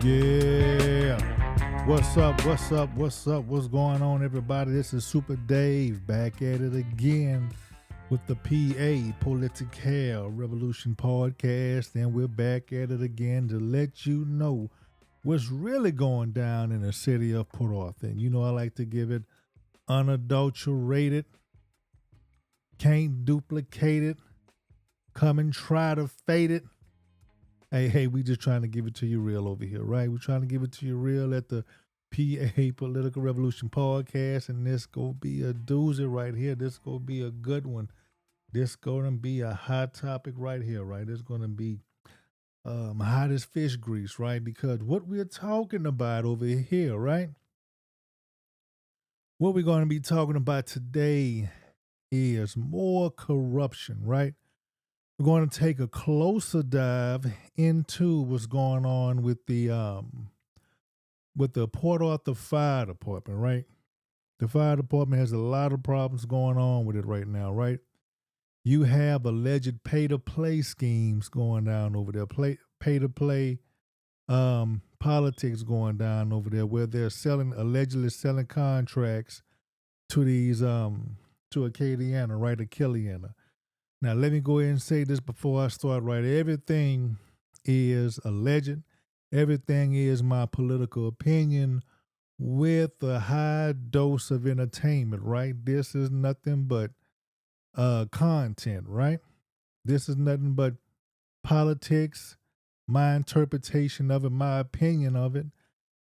Yeah. What's up? What's up? What's up? What's going on, everybody? This is Super Dave back at it again with the PA Political Revolution podcast. And we're back at it again to let you know what's really going down in the city of Port Arthur. And you know, I like to give it unadulterated, can't duplicate it, come and try to fade it. Hey, we just trying to give it to you real over here, right? We're trying to give it to you real at the PA Political Revolution podcast, and this gonna be a doozy right here. This gonna be a good one. This gonna be a hot topic right here, right? It's gonna be hot as fish grease, right? Because what we're talking about over here, right? What we're gonna be talking about today is more corruption, right? We're going to take a closer dive into what's going on with the Port Arthur Fire Department, right? The fire department has a lot of problems going on with it right now, right? You have alleged pay-to-play schemes going down over there, pay-to-play politics going down over there, where they're allegedly selling contracts to these to Acadiana, right? Acadiana. Now, let me go ahead and say this before I start, right? Everything is alleged. Everything is my political opinion with a high dose of entertainment, right? This is nothing but content, right? This is nothing but politics, my interpretation of it, my opinion of it,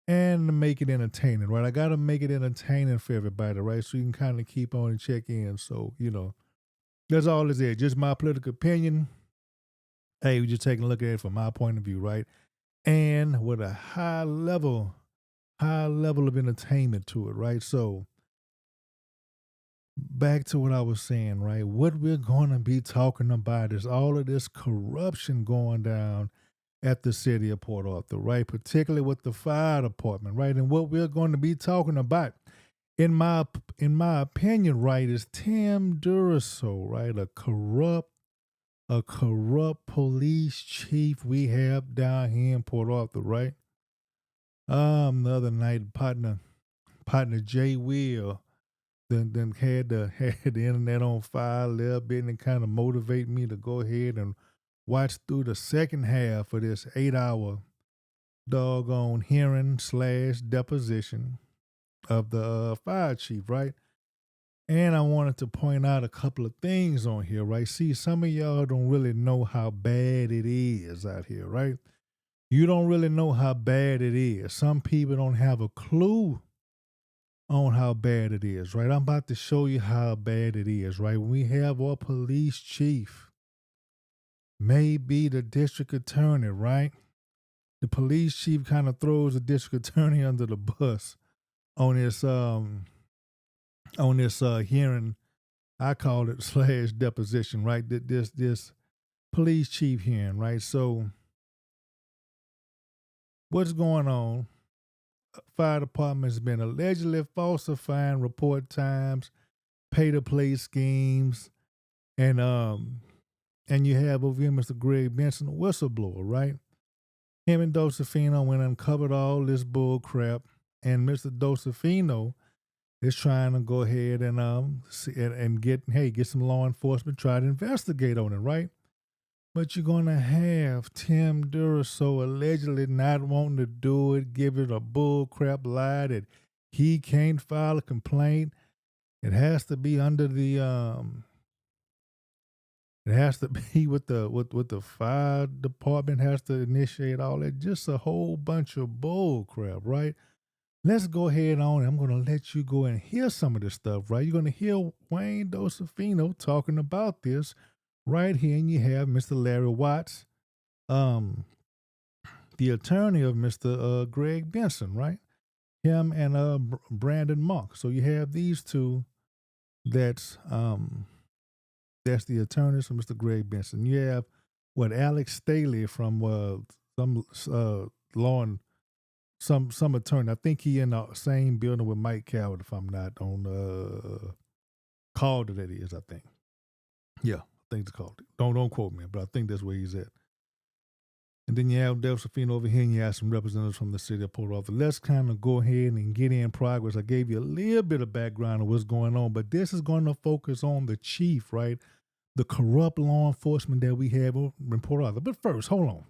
and to make it entertaining, right? I got to make it entertaining for everybody, right? So you can kind of keep on and check in. So, you know, that's all it's there. Just my political opinion. Hey, we're just taking a look at it from my point of view, right? And with a high level of entertainment to it, right? So back to what I was saying, right? What we're going to be talking about is all of this corruption going down at the city of Port Arthur, right? Particularly with the fire department, right? And what we're going to be talking about in my opinion, right, is Tim Duriso, right? A corrupt police chief we have down here in Port Arthur, right? The other night, partner Jay Will then had the internet on fire a little bit, and it kind of motivate me to go ahead and watch through the second half of this 8-hour doggone hearing / deposition of the fire chief, right? And I wanted to point out a couple of things on here, right? See, some of y'all don't really know how bad it is out here, right? You don't really know how bad it is. Some people don't have a clue on how bad it is, right? I'm about to show you how bad it is, right? When we have our police chief, maybe the district attorney, right? The police chief kind of throws the district attorney under the bus on this hearing. I call it / deposition, right? This police chief hearing, right? So what's going on? Fire department has been allegedly falsifying report times, pay-to-play schemes, and you have over here Mr. Greg Benson, a whistleblower, right? Him and Dolcifino went and uncovered all this bull crap, and Mr. Dolcifino is trying to go ahead and get some law enforcement, try to investigate on it, right? But you're gonna have Tim Duriso allegedly not wanting to do it, give it a bull crap lie that he can't file a complaint. It has to be under the it has to be with the fire department has to initiate all that. Just a whole bunch of bull crap, right? Let's go ahead on. I'm going to let you go and hear some of this stuff, right? You're going to hear Wayne Dolcifino talking about this right here. And you have Mr. Larry Watts, the attorney of Mr. Greg Benson, right? Him and Brandon Monk. So you have these two. That's the attorneys for Mr. Greg Benson. You have Alex Staley from some law and some attorney. I think he in the same building with Mike Coward, if I'm not on Calder, that is, I think. Yeah, I think it's called. Don't quote me, but I think that's where he's at. And then you have Dolcifino over here, and you have some representatives from the city of Port Arthur. Let's kind of go ahead and get in progress. I gave you a little bit of background of what's going on, but this is going to focus on the chief, right? The corrupt law enforcement that we have in Port Arthur. But first, hold on.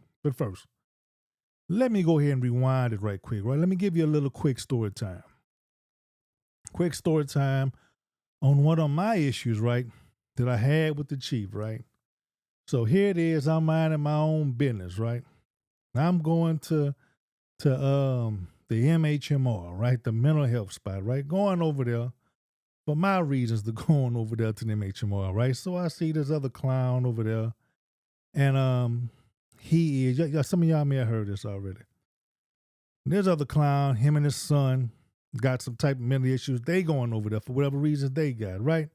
Let me go ahead and rewind it right quick, right? Let me give you a little quick story time. Quick story time on one of my issues, right, that I had with the chief, right? So here it is. I'm minding my own business, right? I'm going to the MHMR, right? The mental health spot, right? Going over there for my reasons to going over there to the MHMR, right? So I see this other clown over there, and he is, some of y'all may have heard this already. There's other clown, him and his son got some type of mental issues. They going over there for whatever reasons they got, right?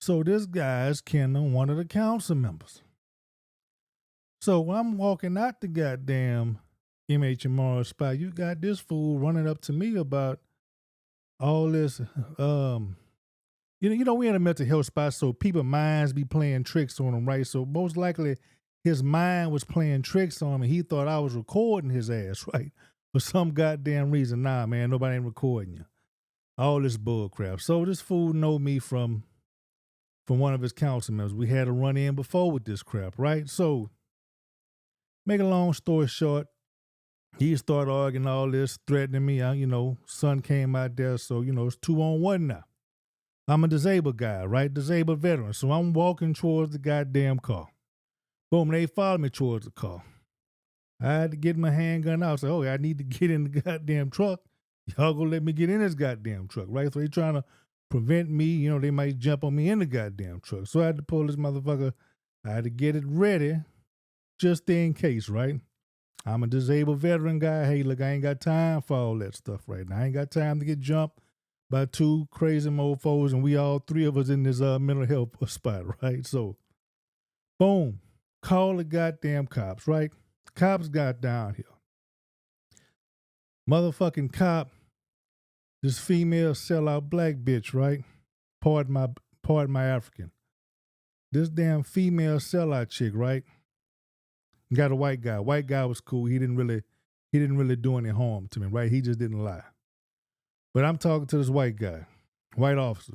So this guy's kindling one of the council members. So when I'm walking out the goddamn MHMR spot, you got this fool running up to me about all this. You know, we in a mental health spot, so people's minds be playing tricks on him, right? So most likely his mind was playing tricks on him, and he thought I was recording his ass, right? For some goddamn reason. Nah, man, nobody ain't recording you. All this bull crap. So this fool know me from one of his council members. We had a run in before with this crap, right? So make a long story short, he started arguing all this, threatening me. Son came out there, so, it's 2-on-1 now. I'm a disabled guy, right? Disabled veteran. So I'm walking towards the goddamn car. Boom, they followed me towards the car. I had to get my handgun out. I said, I need to get in the goddamn truck. Y'all gonna let me get in this goddamn truck, right? So they trying to prevent me. They might jump on me in the goddamn truck. So I had to pull this motherfucker. I had to get it ready just in case, right? I'm a disabled veteran guy. Hey, look, I ain't got time for all that stuff right now. I ain't got time to get jumped by two crazy mofos, and we all three of us in this mental health spot, right? So, boom, call the goddamn cops, right? Cops got down here. Motherfucking cop, this female sellout black bitch, right? Pardon my African. This damn female sellout chick, right? Got a white guy. White guy was cool. He didn't really do any harm to me, right? He just didn't lie. But I'm talking to this white guy, white officer.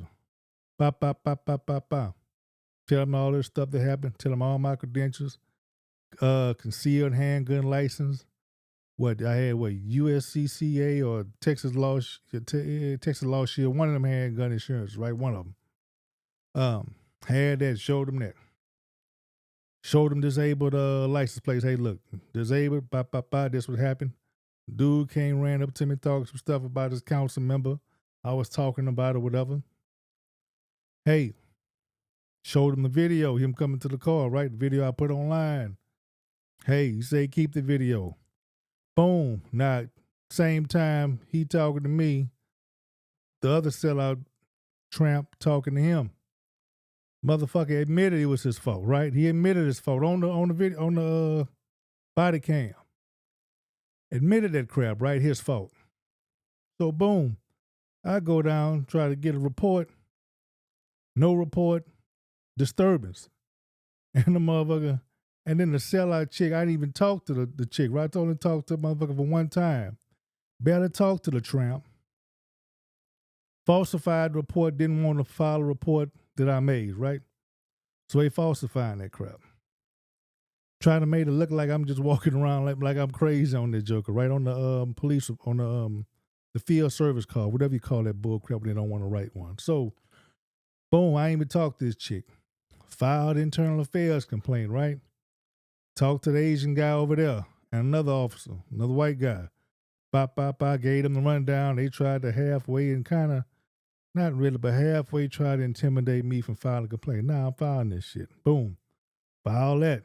Pop, pop, pop, pop, pop, pop. Tell him all this stuff that happened. Tell him all my credentials. Concealed handgun license. I had USCCA or Texas Law Shield. One of them handgun insurance, right? One of them. Had that. Showed him that. Showed him disabled license plates. Hey, look, disabled. Pop, pop, pop. This what happened. Dude ran up to me, talking some stuff about his council member. I was talking about or whatever. Hey, showed him the video, him coming to the car, right? The video I put online. Hey, he said keep the video. Boom. Now, same time he talking to me, the other sellout tramp talking to him. Motherfucker admitted it was his fault, right? He admitted his fault on the video, on the body cam. Admitted that crap, right? His fault. So boom, I go down, try to get a report. No report, disturbance. And the motherfucker, and then the sellout chick, I didn't even talk to the chick, right? I only talked to the motherfucker for one time. Barely talked to the tramp. Falsified report, didn't want to file a report that I made, right? So they falsifying that crap. Trying to make it look like I'm just walking around like I'm crazy on this joker, right? On the police, on the field service call, whatever you call that bull crap when they don't want to write one. So, boom, I ain't even talked to this chick. Filed internal affairs complaint, right? Talked to the Asian guy over there and another officer, another white guy. Bop, bop, bop, gave them the rundown. They tried to halfway and kind of, not really, but halfway tried to intimidate me from filing a complaint. Nah, I'm filing this shit. Boom. File that.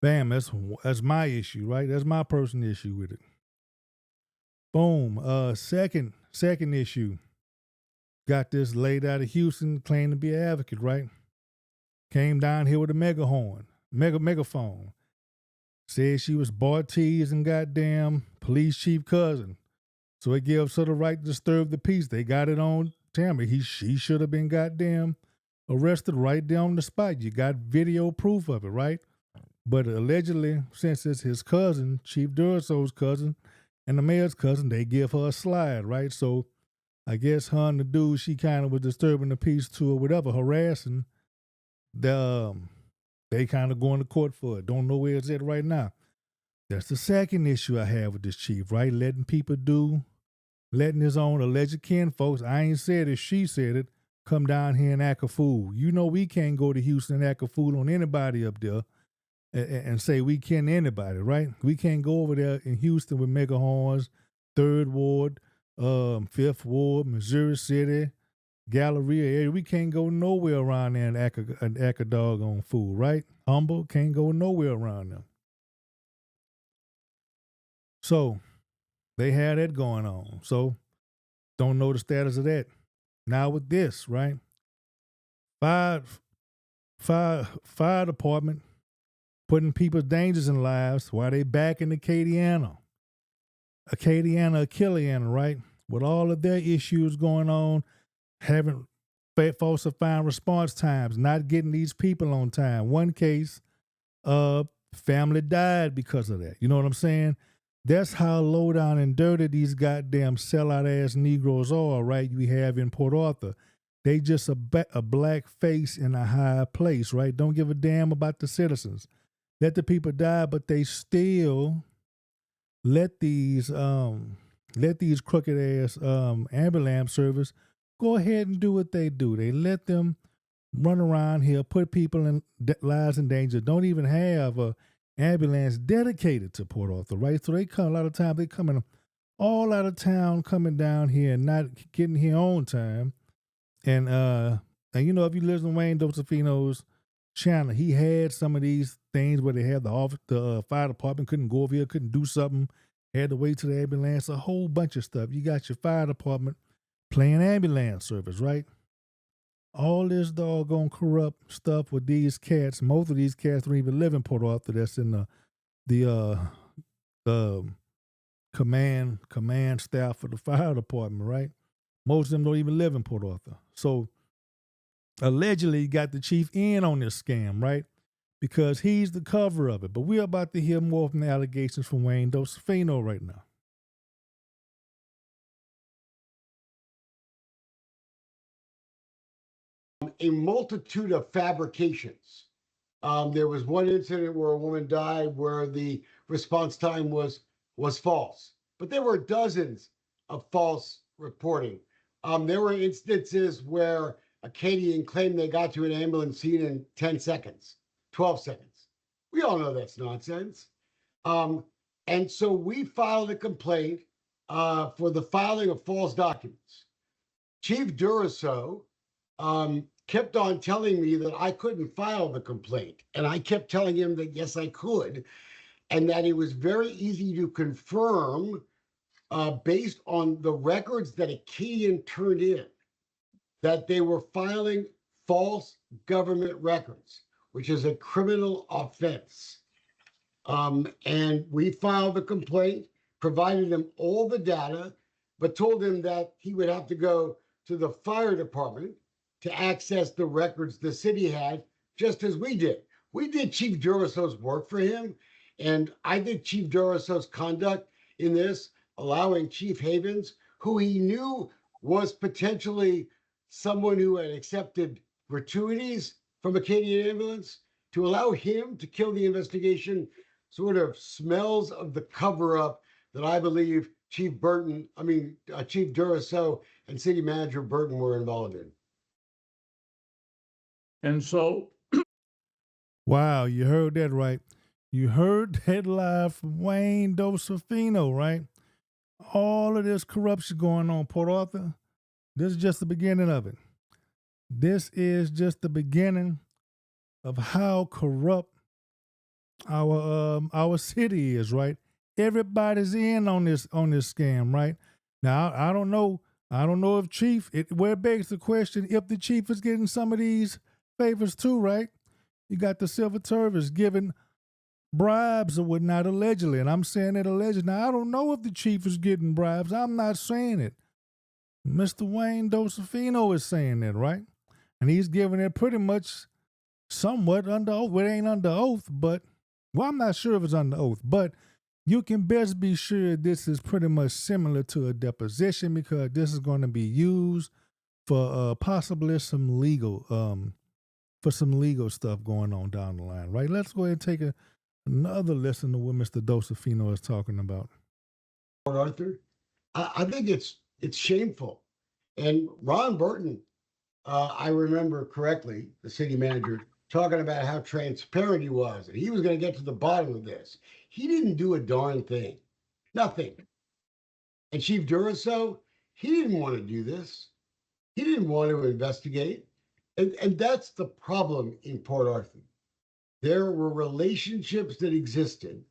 Bam, that's my issue, right? That's my personal issue with it. Boom. Second issue. Got this lady out of Houston, claimed to be an advocate, right? Came down here with a megaphone. Said she was Bartiz and goddamn police chief cousin. So it gives her the right to disturb the peace. They got it on camera. She should have been goddamn arrested right there on the spot. You got video proof of it, right? But allegedly, since it's his cousin, Chief Duriso's cousin, and the mayor's cousin, they give her a slide, right? So I guess her and the dude she kind of was disturbing the peace to or whatever, harassing, the, they kind of going to court for it. Don't know where it's at right now. That's the second issue I have with this chief, right? Letting his own alleged kin folks, I ain't said it, she said it, come down here and act a fool. You know we can't go to Houston and act a fool on anybody up there and say we kin anybody, right? We can't go over there in Houston with mega horns, 3rd Ward, 5th Ward, Missouri City, Galleria area. We can't go nowhere around there and act a doggone fool, right? Humble can't go nowhere around them. So they had that going on. So don't know the status of that. Now with this, right? Fire department putting people's dangers in lives while they back in Acadiana, right? With all of their issues going on, having falsifying response times, not getting these people on time. One case, family died because of that. You know what I'm saying? That's how low down and dirty these goddamn sellout ass Negroes are, right? We have in Port Arthur. They just a black face in a high place, right? Don't give a damn about the citizens. Let the people die, but they still let these crooked ass ambulance service go ahead and do what they do. They let them run around here, put people in lives in danger. Don't even have a ambulance dedicated to Port Arthur, right? So they come a lot of times. They coming all out of town, coming down here and not getting here on time. And you know, if you listen to Wayne Dolcifino's channel, he had some of these things where they had the fire department couldn't go over here, couldn't do something, had to wait to the ambulance, a whole bunch of stuff. You got your fire department playing ambulance service, right? All this doggone corrupt stuff with these cats. Most of these cats don't even live in Port Arthur. That's in the command staff of the fire department, right? Most of them don't even live in Port Arthur. So allegedly you got the chief in on this scam, right? Because he's the cover of it. But we're about to hear more from the allegations from Wayne Dolcifino right now. A multitude of fabrications. There was one incident where a woman died where the response time was false, but there were dozens of false reporting. There were instances where Acadian claimed they got to an ambulance scene in 10 seconds, 12 seconds. We all know that's nonsense. And so we filed a complaint for the filing of false documents. Chief Duriso kept on telling me that I couldn't file the complaint. And I kept telling him that, yes, I could. And that it was very easy to confirm based on the records that Acadian turned in, that they were filing false government records, which is a criminal offense. And we filed the complaint, provided him all the data, but told him that he would have to go to the fire department to access the records the city had, just as we did. We did Chief Duriso's work for him, and I think Chief Duriso's conduct in this, allowing Chief Havens, who he knew was potentially someone who had accepted gratuities from Acadian Ambulance, to allow him to kill the investigation sort of smells of the cover-up that I believe Chief Duriso and City Manager Burton were involved in. And so, wow, you heard that right. You heard that live from Wayne Dolcifino, right? All of this corruption going on, Port Arthur. This is just the beginning of it. This is just the beginning of how corrupt our city is, right? Everybody's in on this scam, right? Now I don't know if Chief, where it begs the question if the chief is getting some of these favors too, right? You got the civil service giving bribes or whatnot, allegedly. And I'm saying that allegedly. Now, I don't know if the chief is getting bribes. I'm not saying it. Mr. Wayne Dolcifino is saying that, right? And he's giving it pretty much somewhat under oath. Well, it ain't under oath, but Well, I'm not sure if it's under oath, but you can best be sure this is pretty much similar to a deposition because this is going to be used for possibly some legal for some legal stuff going on down the line, right? Let's go ahead and take another listen to what Mr. Dolcifino is talking about. Port Arthur. I think it's shameful. And Ron Burton, I remember correctly, the city manager talking about how transparent he was, and he was going to get to the bottom of this. He didn't do a darn thing, nothing. And Chief Duriso, he didn't want to do this. He didn't want to investigate. And that's the problem in Port Arthur. There were relationships that existed,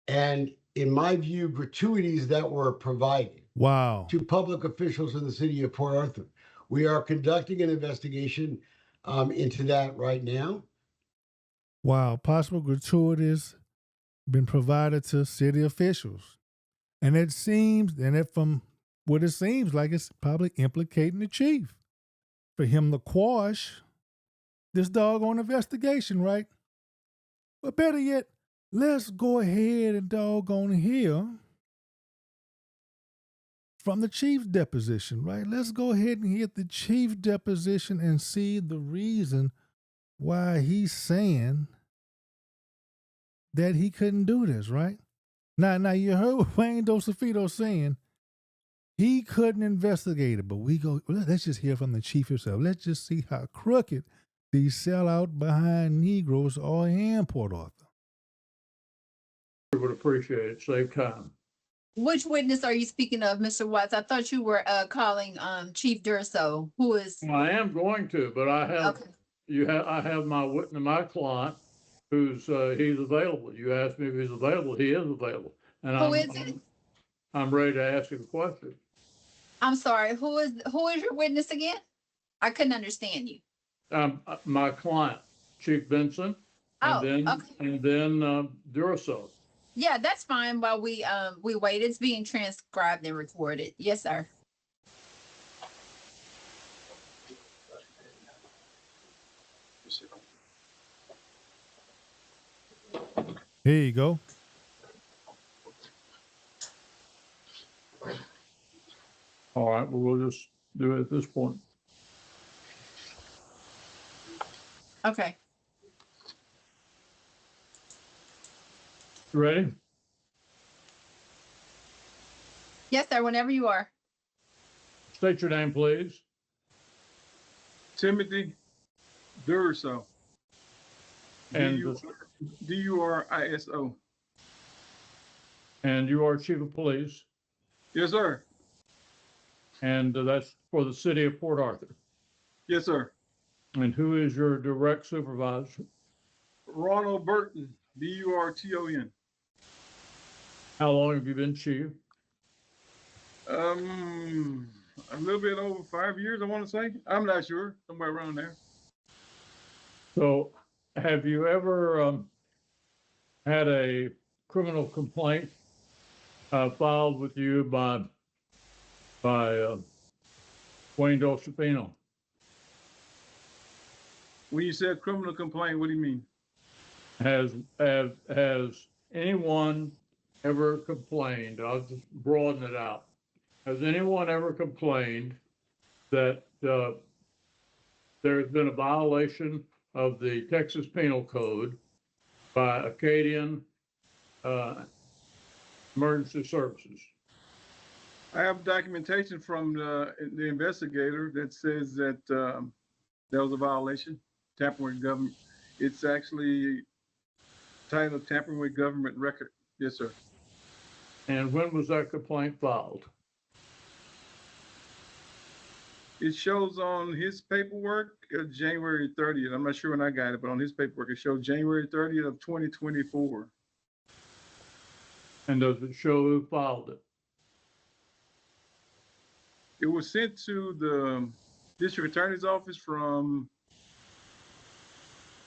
and in my view, gratuities that were provided Wow. to public officials in the city of Port Arthur. We are conducting an investigation into that right now. Wow. Possible gratuities been provided to city officials. And it seems, and it from what it seems like, it's probably implicating the chief for him to quash this doggone investigation, right? But better yet, let's go ahead and doggone hear from the chief's deposition, right? Let's go ahead and hear the chief's deposition and see the reason why he's saying that he couldn't do this, right? Now you heard what Wayne Dolcifino saying. He couldn't investigate it, but let's just hear from the chief himself. Let's just see how crooked these sellout behind Negroes are in Port Arthur. I would appreciate it. Save time. Which witness are you speaking of, Mr. Watts? I thought you were calling Chief Duriso, who is. Well, I am going to, but I have I have my witness, my client, who's he's available. You asked me if he's available. He is available, and Who is it? I'm ready to ask him a question. I'm sorry. Who is your witness again? I couldn't understand you. My client, Chief Benson, and then Duriso. Yeah, that's fine. While we wait, it's being transcribed and recorded. Yes, sir. Here you go. All right, well, we'll just do it at this point. Okay. You ready? Yes, sir. Whenever you are. State your name, please. Timothy Duriso. And Duriso. And you are Chief of Police. Yes, sir. And that's for the city of Port Arthur. Yes, sir. And who is your direct supervisor? Ronald Burton, Burton. How long have you been chief? A little bit over 5 years, I want to say. I'm not sure, somewhere around there. So have you ever had a criminal complaint filed with you by Wayne Dolcifino? When you said criminal complaint, what do you mean? Has anyone ever complained? I'll just broaden it out. Has anyone ever complained that there's been a violation of the Texas Penal Code by Acadian Emergency Services? I have documentation from the investigator that says that there was a violation, tampering with government. It's actually titled tampering with government record. Yes, sir. And when was that complaint filed? It shows on his paperwork January 30th. I'm not sure when I got it, but on his paperwork, it shows January 30th of 2024. And does it show who filed it? It was sent to the district attorney's office from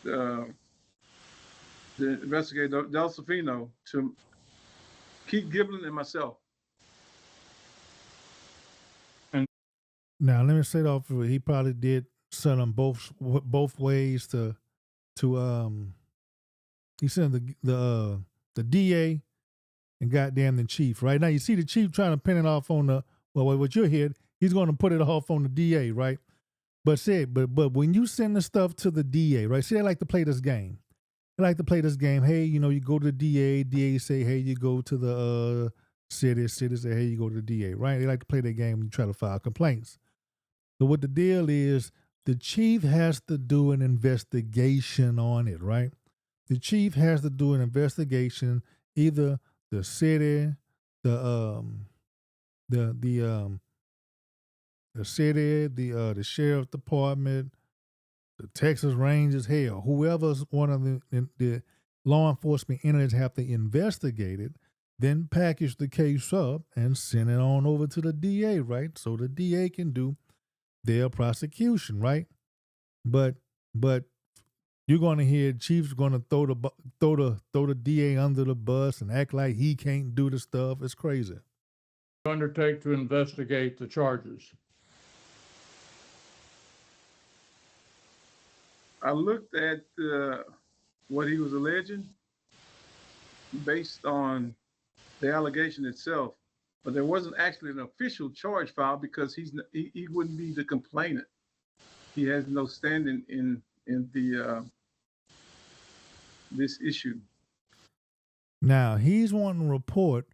the investigator Dolcifino to Keith Giblin and myself. Now let me say it off. He probably did send them both ways to He's sending the DA and goddamn the chief. Right now, you see the chief trying to pin it off on the what you're here. He's going to put it off on the DA, right? But when you send the stuff to the DA, right? See, they like to play this game. They like to play this game. Hey, you go to the DA say, hey, you go to the city say, hey, you go to the DA, right? They like to play that game and try to file complaints. But what the deal is, the chief has to do an investigation on it, right? The chief has to do an investigation, either the city, the city, the sheriff's department, the Texas Rangers, hell, whoever's one of the law enforcement entities have to investigate it, then package the case up and send it on over to the DA, right? So the DA can do their prosecution, right? But you're going to hear chief's going to throw the DA under the bus and act like he can't do the stuff. It's crazy. Undertake to investigate the charges. I looked at what he was alleging based on the allegation itself, but there wasn't actually an official charge filed because he wouldn't be the complainant. He has no standing in the this issue. Now he's wanting to report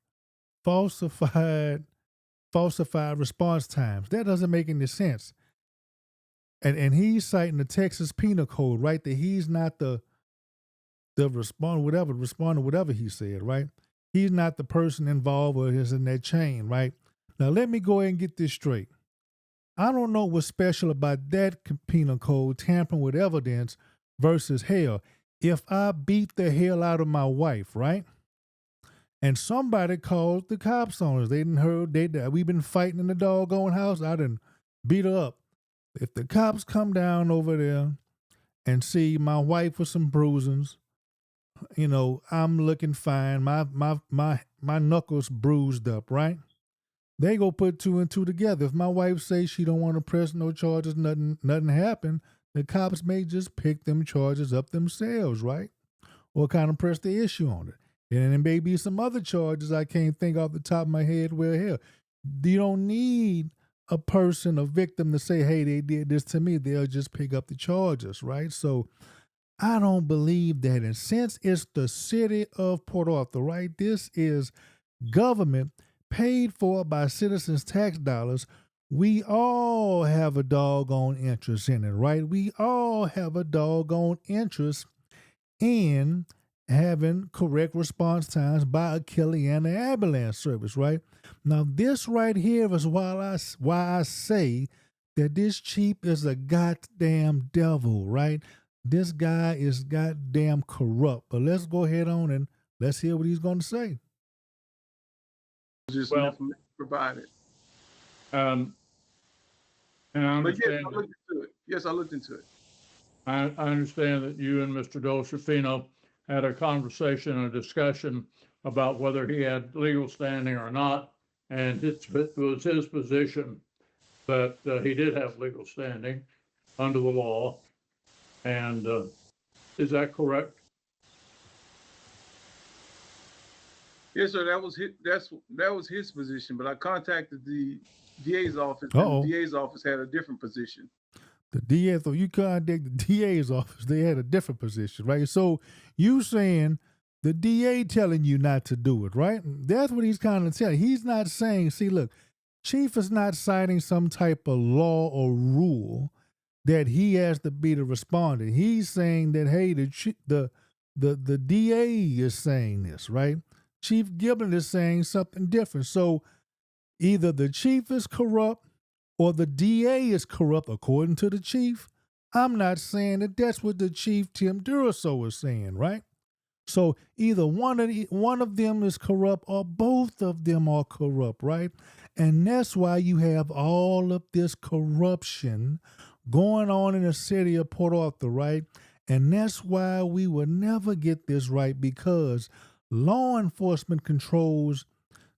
falsified response times. That doesn't make any sense. And he's citing the Texas Penal Code, right? That he's not the responder, whatever he said, right? He's not the person involved or is in that chain, right? Now let me go ahead and get this straight. I don't know what's special about that penal code, tampering with evidence, versus hell. If I beat the hell out of my wife, right? And somebody called the cops on us. They didn't heard we've been fighting in the doggone house. I didn't beat her up. If the cops come down over there and see my wife with some bruisings, I'm looking fine. My knuckles bruised up, right? They go put two and two together. If my wife says she don't want to press no charges, nothing happened, the cops may just pick them charges up themselves, right? Or kind of press the issue on it. And there may be some other charges I can't think off the top of my head where, hell, you don't need a victim to say, hey, they did this to me. They'll just pick up the charges, right? So I don't believe that. And since it's the city of Port Arthur, right, this is government paid for by citizens' tax dollars. We all have a doggone interest in it, right? We all have a doggone interest in having correct response times by a Kelly and the ambulance service, right? Now, this right here is why I say that this chief is a goddamn devil, right? This guy is goddamn corrupt. But let's go ahead on and let's hear what he's going to say. Just information provided. And I understand. But yes, I looked into it. Yes, I looked into it. I understand that you and Mr. Dolcifino had a conversation, a discussion about whether he had legal standing or not, and it was his position that he did have legal standing under the law. And is that correct? Yes, sir. That was his position. But I contacted the DA's office. Uh-oh. And the DA's office had a different position. The DA, so you contact the DA's office, they had a different position, right? So you saying the DA telling you not to do it, right? That's what he's kind of telling. He's not saying, see, look, Chief is not citing some type of law or rule that he has to be the respondent. He's saying that, hey, the DA is saying this, right? Chief Gibbon is saying something different. So either the chief is corrupt or the DA is corrupt, according to the chief. I'm not saying that that's what the chief, Tim Duriso, is saying, right? So either one of them is corrupt or both of them are corrupt, right? And that's why you have all of this corruption going on in the city of Port Arthur, right? And that's why we will never get this right, because law enforcement controls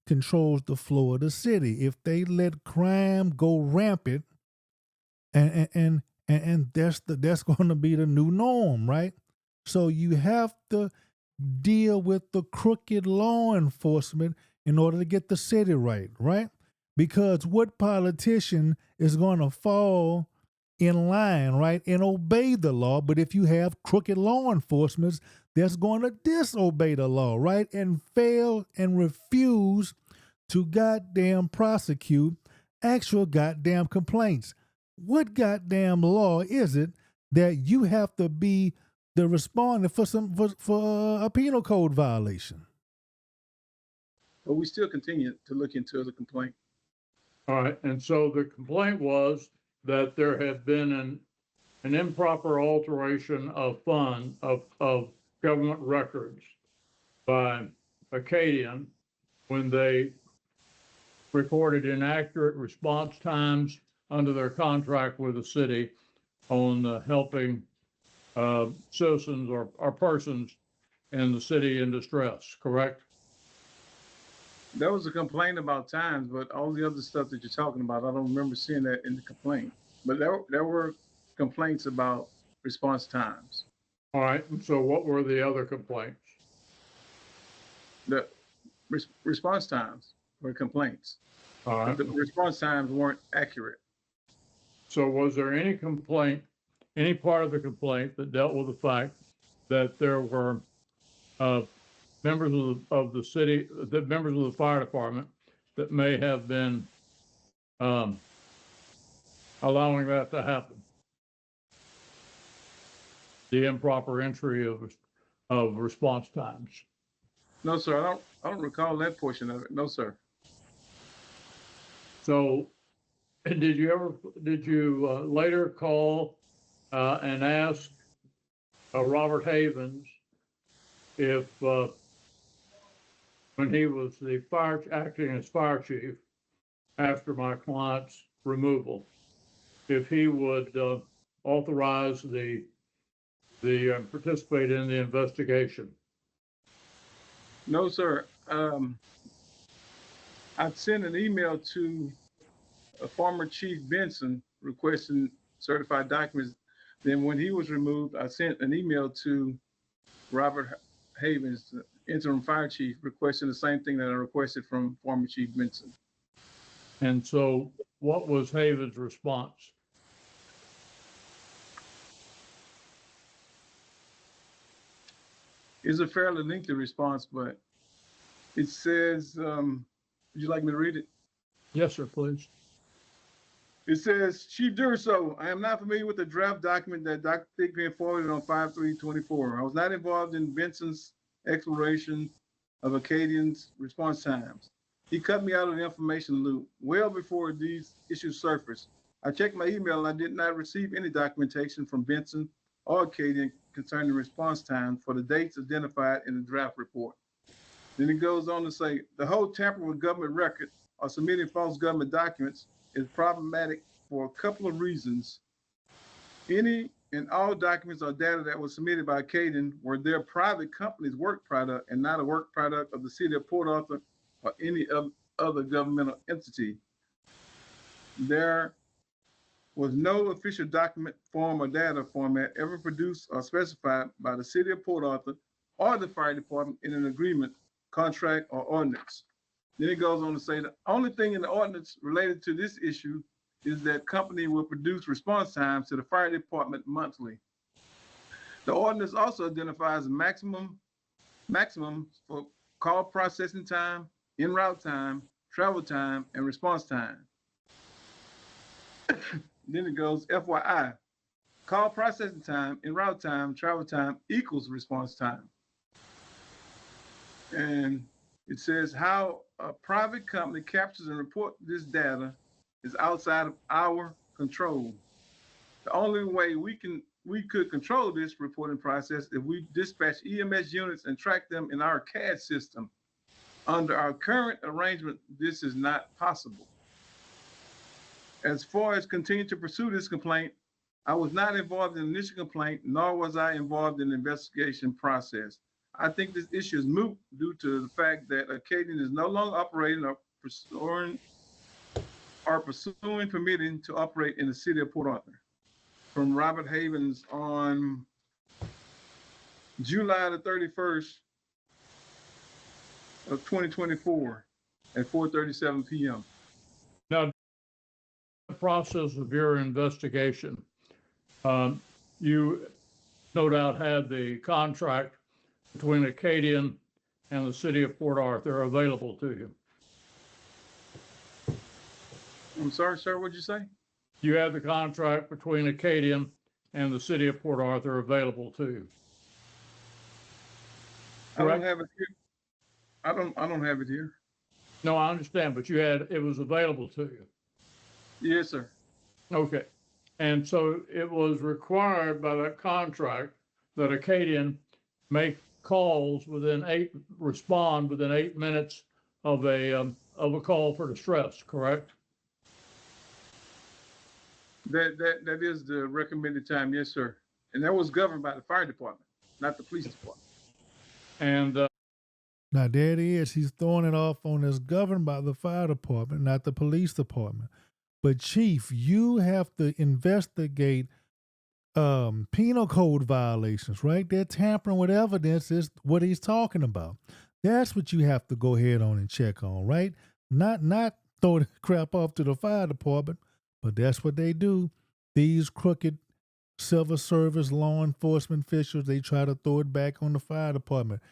the flow of the city. If they let crime go rampant, and that's going to be the new norm, right? So you have to deal with the crooked law enforcement in order to get the city right, right? Because what politician is going to fall in line, right, and obey the law? But if you have crooked law enforcement that's going to disobey the law, right, and fail and refuse to goddamn prosecute actual goddamn complaints. What goddamn law is it that you have to be the respondent for a penal code violation? But we still continue to look into the complaint. All right, and so the complaint was that there had been an improper alteration of government records by Acadian when they reported inaccurate response times under their contract with the city on helping citizens or persons in the city in distress, correct? There was a complaint about times, but all the other stuff that you're talking about, I don't remember seeing that in the complaint. But there were complaints about response times. All right, and so what were the other complaints? The response times were complaints. All right. But the response times weren't accurate. So was there any complaint, any part of the complaint that dealt with the fact that there were members of the city, the members of the fire department that may have been allowing that to happen? The improper entry of response times. No, sir. I don't recall that portion of it. No, sir. So, did you later call and ask Robert Havens if, when he was acting as fire chief after my client's removal, if he would authorize the participate in the investigation? No, sir. I sent an email to a former Chief Benson requesting certified documents. Then when he was removed, I sent an email to Robert Havens, the interim fire chief, requesting the same thing that I requested from former Chief Benson. And so what was Havens' response? It's a fairly lengthy response, but it says, would you like me to read it? Yes, sir, please. It says, Chief Duriso, I am not familiar with the draft document that Dr. Thigpen forwarded on 5/3/24. I was not involved in Benson's exploration of Acadian's response times. He cut me out of the information loop well before these issues surfaced. I checked my email and I did not receive any documentation from Benson or Acadian concerning response time for the dates identified in the draft report. Then it goes on to say, the whole tampering with government records or submitting false government documents is problematic for a couple of reasons. Any and all documents or data that was submitted by Acadian were their private company's work product and not a work product of the city of Port Arthur or any other governmental entity. There was no official document form or data format ever produced or specified by the city of Port Arthur or the fire department in an agreement, contract, or ordinance. Then it goes on to say the only thing in the ordinance related to this issue is that company will produce response times to the fire department monthly. The ordinance also identifies maximum for call processing time, en route time, travel time, and response time. Then it goes, FYI, call processing time, en route time, travel time equals response time. And it says how a private company captures and reports this data is outside of our control. The only way we could control this reporting process if we dispatch EMS units and track them in our CAD system. Under our current arrangement, this is not possible. As far as continuing to pursue this complaint, I was not involved in the initial complaint, nor was I involved in the investigation process. I think this issue is moot due to the fact that Acadian is no longer operating or pursuing permitting to operate in the city of Port Arthur. From Robert Havens on July the 31st, of 2024 at 4:37 p.m. Now, the process of your investigation, you no doubt had the contract between Acadian and the city of Port Arthur available to you. I'm sorry, sir, what'd you say? You had the contract between Acadian and the city of Port Arthur available to you. I don't Correct? have it here. I don't have it here. No, I understand, but it was available to you. Yes, sir. Okay. And so it was required by that contract that Acadian make calls respond within 8 minutes of a call for distress, correct? That is the recommended time, yes, sir. And that was governed by the fire department, not the police department. And Now there it is. He's throwing it off on us, governed by the fire department, not the police department. But Chief, you have to investigate penal code violations, right? They're tampering with evidence is what he's talking about. That's what you have to go ahead on and check on, right? Not throw the crap off to the fire department, but that's what they do. These crooked civil service law enforcement officials, they try to throw it back on the fire department.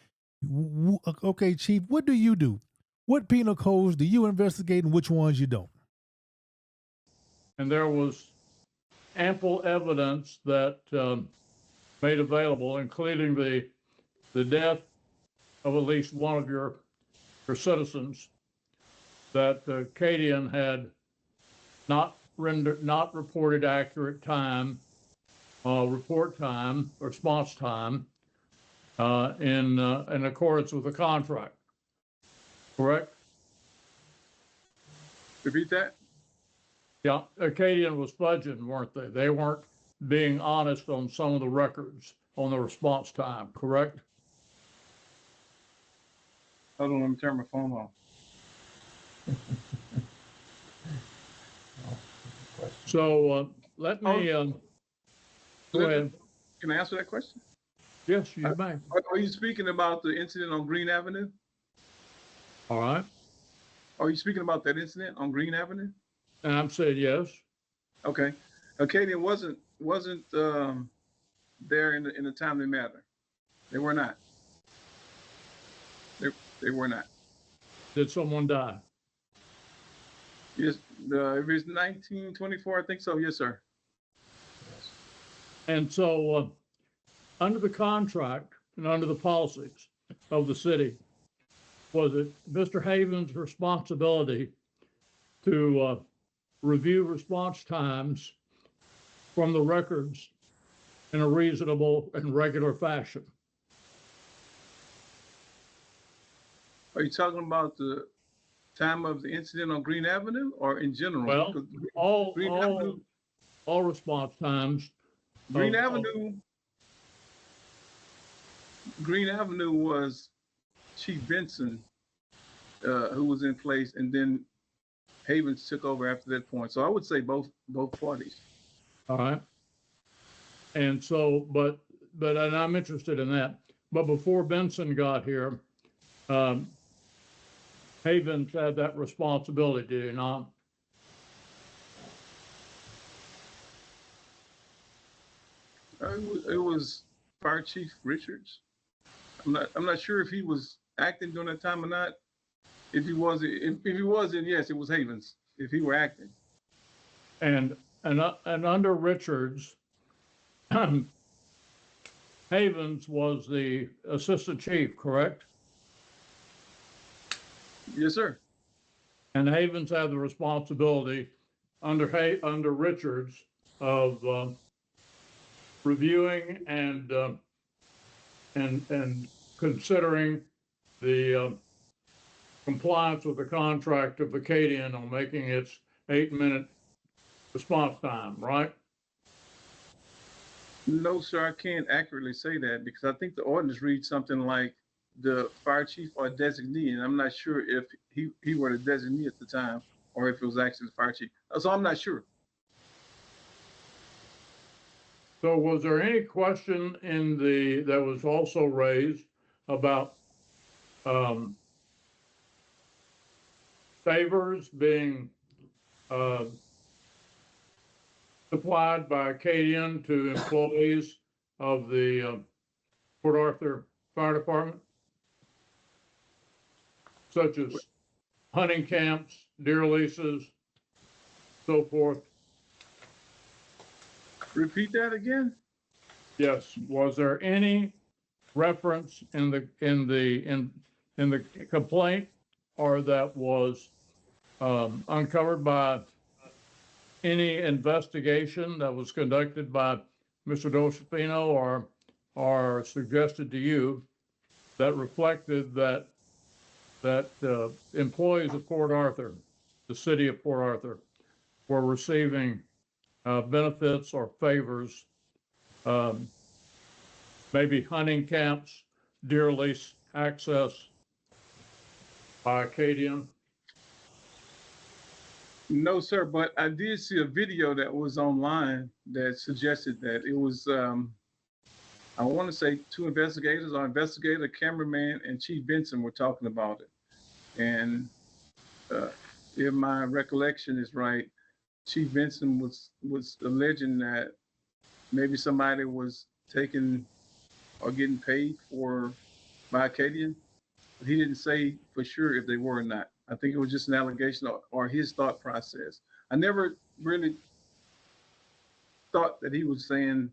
Okay, Chief, what do you do? What penal codes do you investigate and which ones you don't? and there was ample evidence that made available, including the death of at least one of your citizens, that Acadian had not reported accurate time, response time, in accordance with the contract. Correct? Repeat that? Yeah, Acadian was fudging, weren't they? They weren't being honest on some of the records on the response time, correct? Hold on, let me turn my phone off. So let me go ahead. Can I answer that question? Yes, you may. Are you speaking about the incident on Green Avenue? All right. Are you speaking about that incident on Green Avenue? And I'm saying yes. Okay. Acadian wasn't there in a timely manner. They were not. They were not. Did someone die? Yes, it was 1924, I think so. Yes, sir. And so under the contract and under the policies of the city, was it Mr. Haven's responsibility to review response times from the records in a reasonable and regular fashion? Are you talking about the time of the incident on Green Avenue or in general? Well, Because all response times. Green Avenue was Chief Benson, who was in place, and then Havens took over after that point. So I would say both parties. All right. And so, but and I'm interested in that. But before Benson got here, Havens had that responsibility, did he not? It was Fire Chief Richards. I'm not sure if he was acting during that time or not. If he was, then yes, it was Havens. If he were acting. And under Richards, Havens was the assistant chief, correct? Yes, sir. And Havens had the responsibility under Richards of reviewing and considering the compliance with the contract of Acadian on making its 8-minute response time, right? No, sir, I can't accurately say that because I think the ordinance reads something like the fire chief or designee, and I'm not sure if he were the designee at the time or if it was actually the fire chief. So I'm not sure. So was there any question that was also raised about favors being supplied by Acadian to employees of the Port Arthur Fire Department, such as hunting camps, deer leases, so forth? Repeat that again? Yes. Was there any reference in the complaint, or that was uncovered by any investigation that was conducted by Mr. Dolcifino or suggested to you, that reflected that employees of Port Arthur, the city of Port Arthur, were receiving benefits or favors, maybe hunting camps, deer lease access by Acadian? No, sir, but I did see a video that was online that suggested that it was, I want to say 2 investigators, our investigator, cameraman, and Chief Benson were talking about it. And if my recollection is right, Chief Benson was alleging that maybe somebody was taken or getting paid by Acadian. But he didn't say for sure if they were or not. I think it was just an allegation or his thought process. I never really thought that he was saying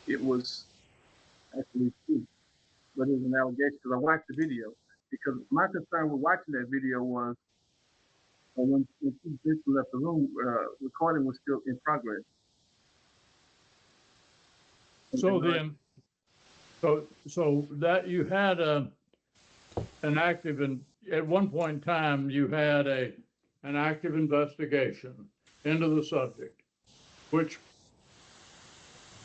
it was actually true, but it was an allegation because I watched the video. Because my concern with watching that video was when Chief Benson left the room, recording was still in progress. So then, so that you had an active, and at one point in time, you had an active investigation into the subject, which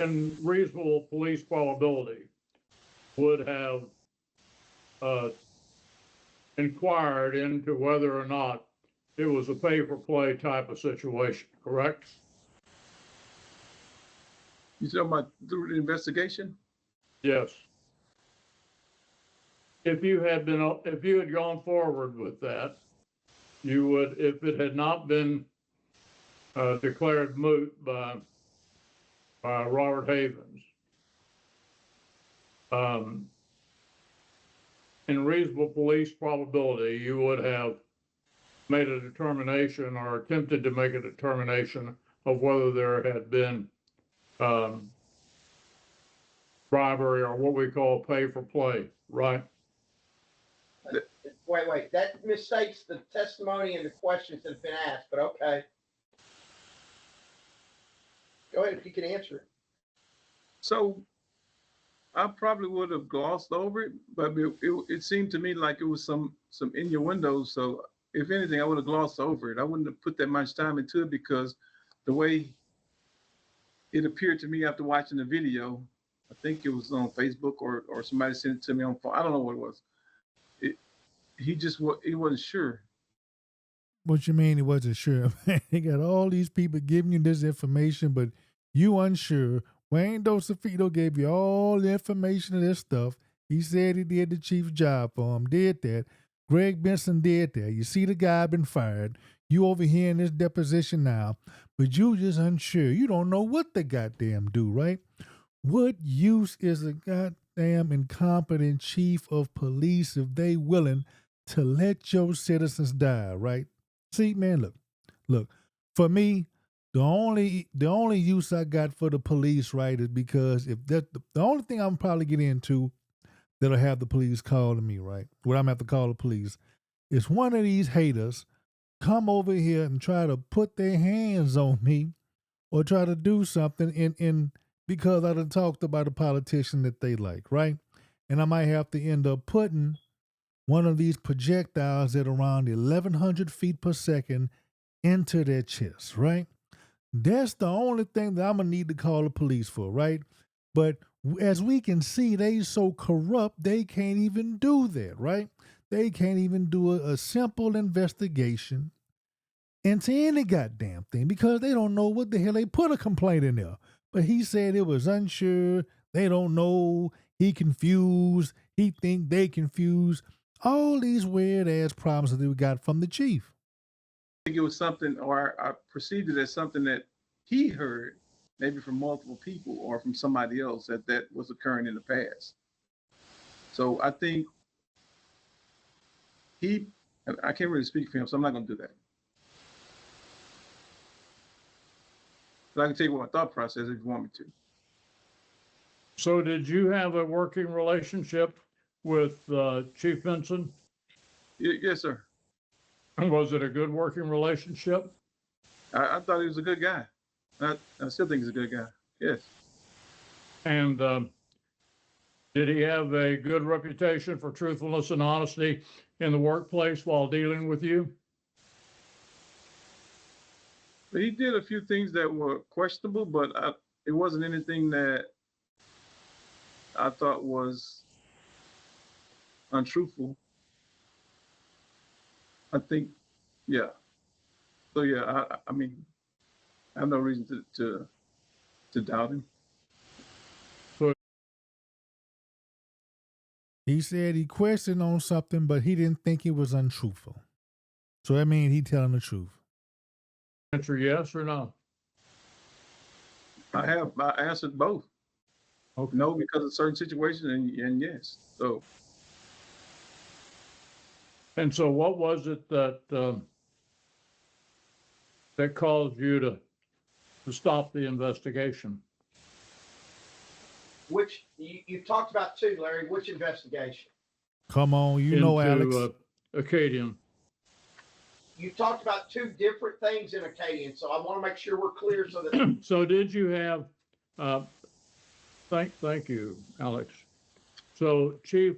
in reasonable police probability would have inquired into whether or not it was a pay-for-play type of situation, correct? You talking about through the investigation? Yes. If you had gone forward with that, you would, if it had not been declared moot by Robert Havens, in reasonable police probability, you would have made a determination or attempted to make a determination of whether there had been bribery or what we call pay for play, right? Wait, that mistakes the testimony and the questions that have been asked, but okay. Go ahead if you can answer it. So I probably would have glossed over it, but it seemed to me like it was some innuendos. So if anything, I would have glossed over it. I wouldn't have put that much time into it because the way it appeared to me after watching the video, I think it was on Facebook or somebody sent it to me on phone. I don't know what it was. He wasn't sure. What you mean he wasn't sure? He got all these people giving you this information, but you unsure. Wayne Dolcifino gave you all the information of this stuff. He said he did the chief's job for him, did that. Greg Benson did that. You see the guy been fired. You over here in this deposition now, but you just unsure. You don't know what the goddamn do, right? What use is a goddamn incompetent chief of police if they willing to let your citizens die, right? See, man, look, for me, the only use I got for the police, right, is because if that the only thing I'm probably get into that'll have the police calling me, right? What I'm gonna have to call the police is one of these haters come over here and try to put their hands on me or try to do something in because I done talked about a politician that they like, right? And I might have to end up putting one of these projectiles at around 1,100 feet per second into their chest, right? That's the only thing that I'm going to need to call the police for, right? But as we can see, they so corrupt, they can't even do that, right? They can't even do a simple investigation into any goddamn thing because they don't know what the hell they put a complaint in there. But he said it was unsure, they don't know, he confused, he think they confused. All these weird ass problems that we got from the chief, think it was something, or I perceived it as something that he heard, maybe from multiple people or from somebody else, that was occurring in the past. So I think I can't really speak for him, so I'm not going to do that. But I can tell you what my thought process if you want me to. So did you have a working relationship with Chief Benson? Yes, sir. Was it a good working relationship? I thought he was a good guy. I still think he's a good guy. Yes. And did he have a good reputation for truthfulness and honesty in the workplace while dealing with you? But he did a few things that were questionable, but it wasn't anything that I thought was untruthful. I think, yeah. So yeah, I mean, I have no reason to doubt him. He said he questioned on something, but he didn't think it was untruthful. So that means he telling the truth. Answer yes or no? I answered both. Okay. No, because of certain situations, and yes. So. And so what was it that that caused you to stop the investigation? Which, you talked about two, Larry, which investigation? Come on, you know, Alex. Acadian. You talked about two different things in Acadian, so I want to make sure we're clear so that. So did you have, thank you, Alex. So Chief,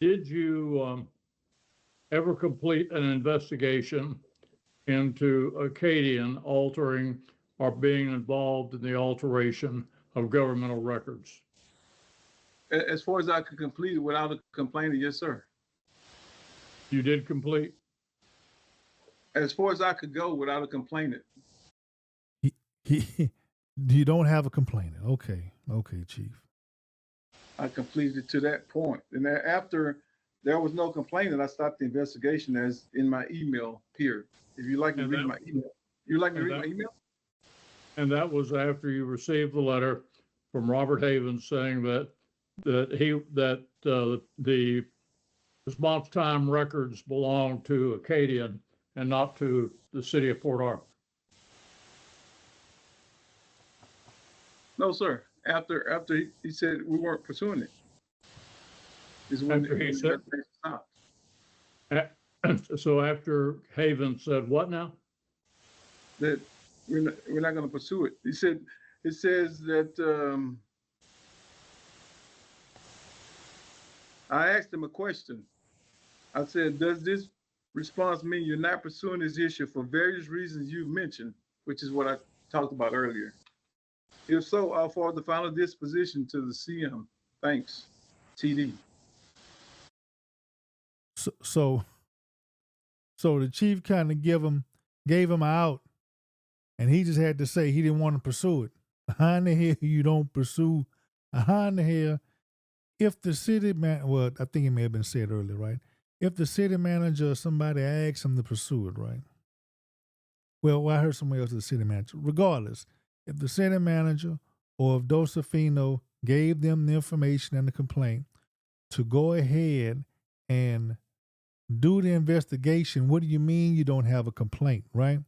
did you ever complete an investigation into Acadian altering or being involved in the alteration of governmental records? As far as I could complete it without a complaint, yes, sir. You did complete? As far as I could go without a complainant. You don't have a complainant. Okay, Chief. I completed it to that point. And then after there was no complainant, I stopped the investigation as in my email here. If you like me to read my email. You like me to read my email? And that was after you received the letter from Robert Havens saying that the response time records belong to Acadian and not to the city of Port Arthur. No, sir. After he said we weren't pursuing it. Is when After he said, stopped. So after Havens said what now? That we're not going to pursue it. He said, it says that I asked him a question. I said, does this response mean you're not pursuing this issue for various reasons you've mentioned, which is what I talked about earlier? If so, I'll forward the final disposition to the CM. Thanks, TD. So the chief kind of gave him out, and he just had to say he didn't want to pursue it. How in the hell you don't pursue? How in the hell, if the city man, well, I think it may have been said earlier, right? If the city manager or somebody asks him to pursue it, right? Well, I heard somebody else is the city manager. Regardless, if the city manager or if Dolcifino gave them the information and the complaint to go ahead and do the investigation, what do you mean you don't have a complaint, right?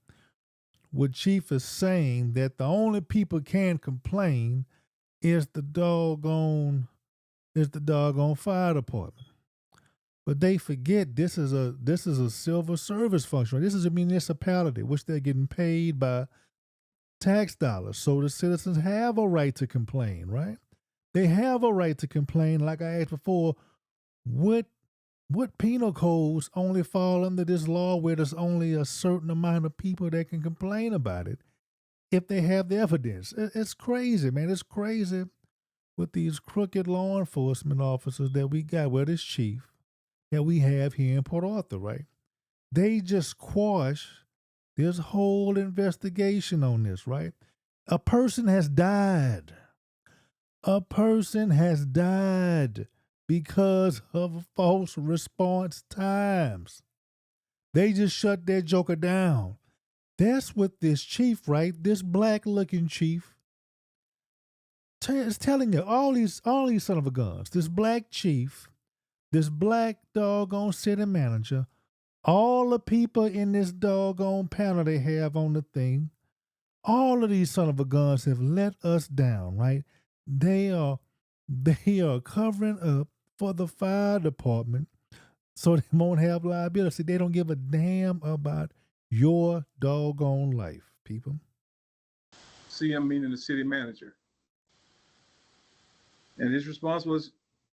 What Chief is saying that the only people can complain is the doggone fire department. But they forget this is a civil service function. This is a municipality, which they're getting paid by tax dollars. So the citizens have a right to complain, right? They have a right to complain. Like I asked before, what penal codes only fall under this law where there's only a certain amount of people that can complain about it if they have the evidence? It's crazy, man. It's crazy with these crooked law enforcement officers that we got, well, this chief that we have here in Port Arthur, right? They just quash this whole investigation on this, right? A person has died. A person has died because of false response times. They just shut that joker down. That's what this chief, right? This black-looking chief is telling you, all these son of a guns, this black chief, this black doggone city manager, all the people in this doggone panel they have on the thing, all of these son of a guns have let us down, right? They are covering up for the fire department so they won't have liability. They don't give a damn about your doggone life, people. CM meaning the city manager. And his response was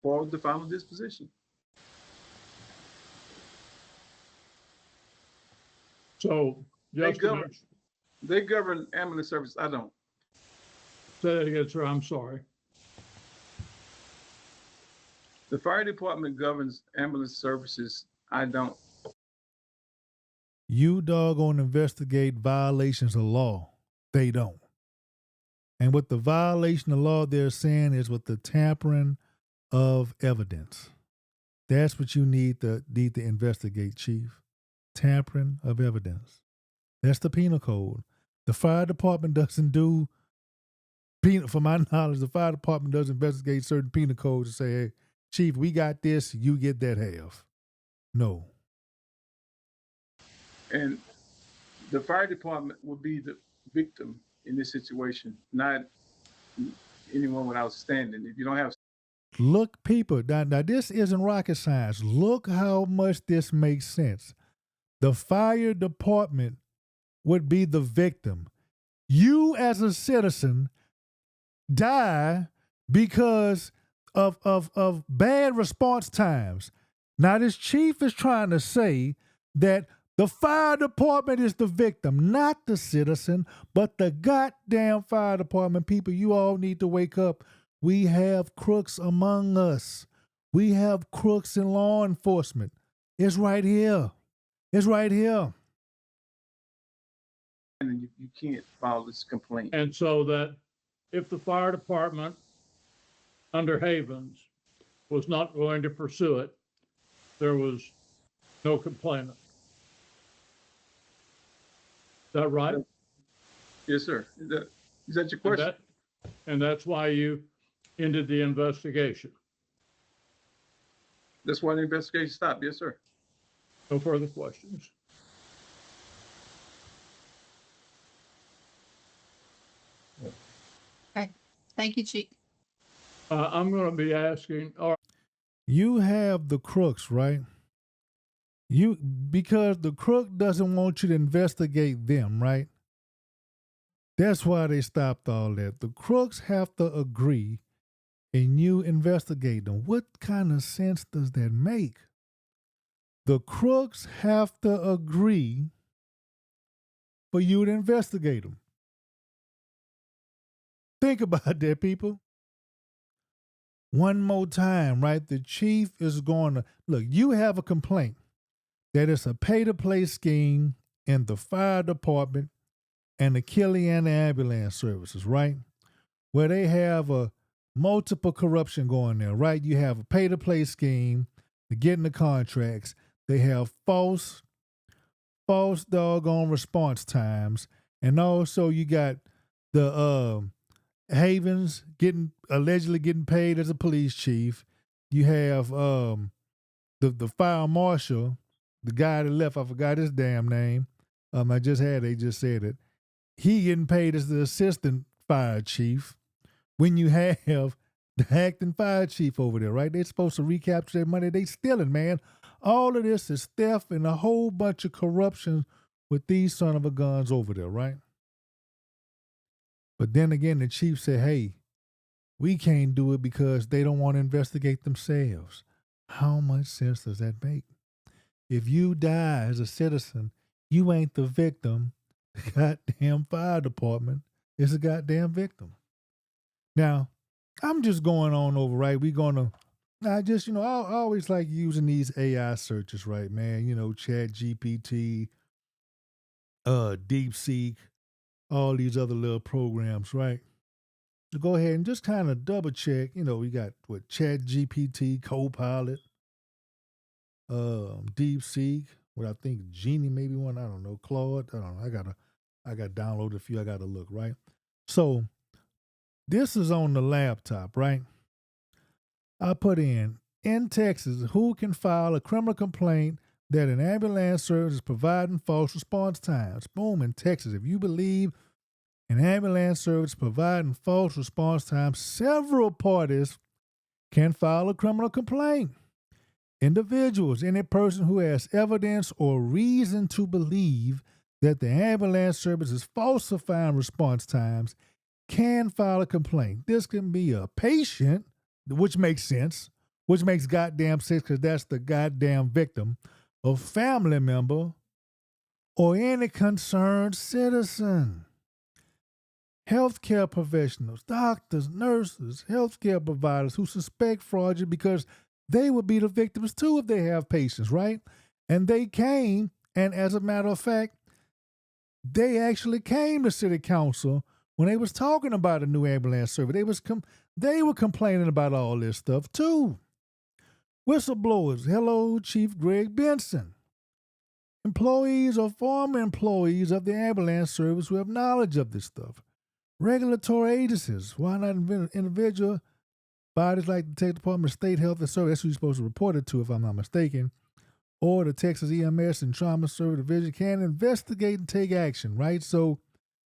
for the final disposition. So, just They govern ambulance service. I don't. say that again, sir. I'm sorry. The fire department governs ambulance services. I don't. You doggone investigate violations of law. They don't. And what the violation of law they're saying is with the tampering of evidence. That's what you need to investigate, Chief. Tampering of evidence. That's the penal code. The fire department doesn't do penal, from my knowledge, the fire department doesn't investigate certain penal codes and say, hey, Chief, we got this, you get that half. No. And the fire department would be the victim in this situation, not anyone without standing. If you don't have. Look, people, now this isn't rocket science. Look how much this makes sense. The fire department would be the victim. You as a citizen die because of bad response times. Now this chief is trying to say that the fire department is the victim, not the citizen, but the goddamn fire department. People, you all need to wake up. We have crooks among us. We have crooks in law enforcement. It's right here. It's right here. And you can't file this complaint. And so that if the fire department under Havens was not going to pursue it, there was no complainant. Is that right? Yes, sir. Is that your question? And that's why you ended the investigation. That's why the investigation stopped. Yes, sir. No further questions. Okay, thank you, Chief. I'm going to be asking, You have the crooks, right? Because the crook doesn't want you to investigate them, right? That's why they stopped all that. The crooks have to agree and you investigate them. What kind of sense does that make? The crooks have to agree for you to investigate them. Think about that, people. One more time, right? The chief is going to, look, you have a complaint that it's a pay-to-play scheme in the fire department and the Killian ambulance services, right? Where they have a multiple corruption going there, right? You have a pay-to-play scheme to get in the contracts. They have false doggone response times. And also you got the Havens allegedly getting paid as a police chief. You have the fire marshal, the guy that left, I forgot his damn name. They just said it. He getting paid as the assistant fire chief. When you have the acting fire chief over there, right? They're supposed to recapture their money. They stealing, man. All of this is theft and a whole bunch of corruption with these son of a guns over there, right? But then again, the chief said, hey, we can't do it because they don't want to investigate themselves. How much sense does that make? If you die as a citizen, you ain't the victim. The goddamn fire department is a goddamn victim. Now, I'm just going on over, right? I always like using these AI searches, right, man? Chat GPT, DeepSeek, all these other little programs, right? So go ahead and just kind of double check. We got Chat GPT, Copilot, DeepSeek, What I think Genie maybe one. I don't know. Claude. I don't know. I gotta download a few. I gotta look, right? So this is on the laptop, right? I put in Texas, who can file a criminal complaint that an ambulance service is providing false response times? Boom, in Texas. If you believe an ambulance service providing false response times, several parties can file a criminal complaint. Individuals, any person who has evidence or reason to believe that the ambulance service is falsifying response times, can file a complaint. This can be a patient, which makes sense, which makes goddamn sense because that's the goddamn victim, a family member, or any concerned citizen. Healthcare professionals, doctors, nurses, healthcare providers who suspect fraud because they would be the victims too if they have patients, right? And they came, and as a matter of fact, they actually came to city council when they was talking about a new ambulance service. They were complaining about all this stuff too. Whistleblowers, hello, Chief Greg Benson. Employees or former employees of the ambulance service who have knowledge of this stuff. Regulatory agencies, why not individual bodies like the Texas Department of State Health and Service, that's who you're supposed to report it to if I'm not mistaken, or the Texas EMS and Trauma Service Division can investigate and take action, right? So,